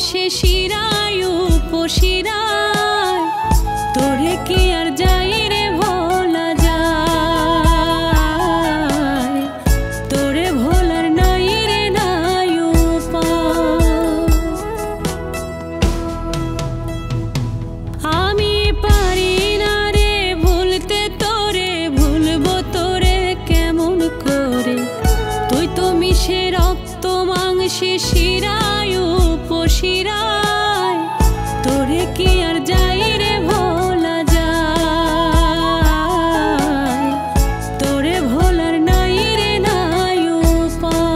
মিশে শিরায় উপশিরায়, তোরে কি আর যাই রে ভোলা যায়, তোরে ভোলার নাই রে নাই উপায়। আমি পারি না রে ভুলতে তোরে, ভুলবো তোরে কেমন করে, তুই তো মিশে রক্ত মাংসে শিরায় উপশিরায়, তোরে কি আর যাই রে ভোলা যায়, তোরে ভোলার নাই রে নাই উপায়।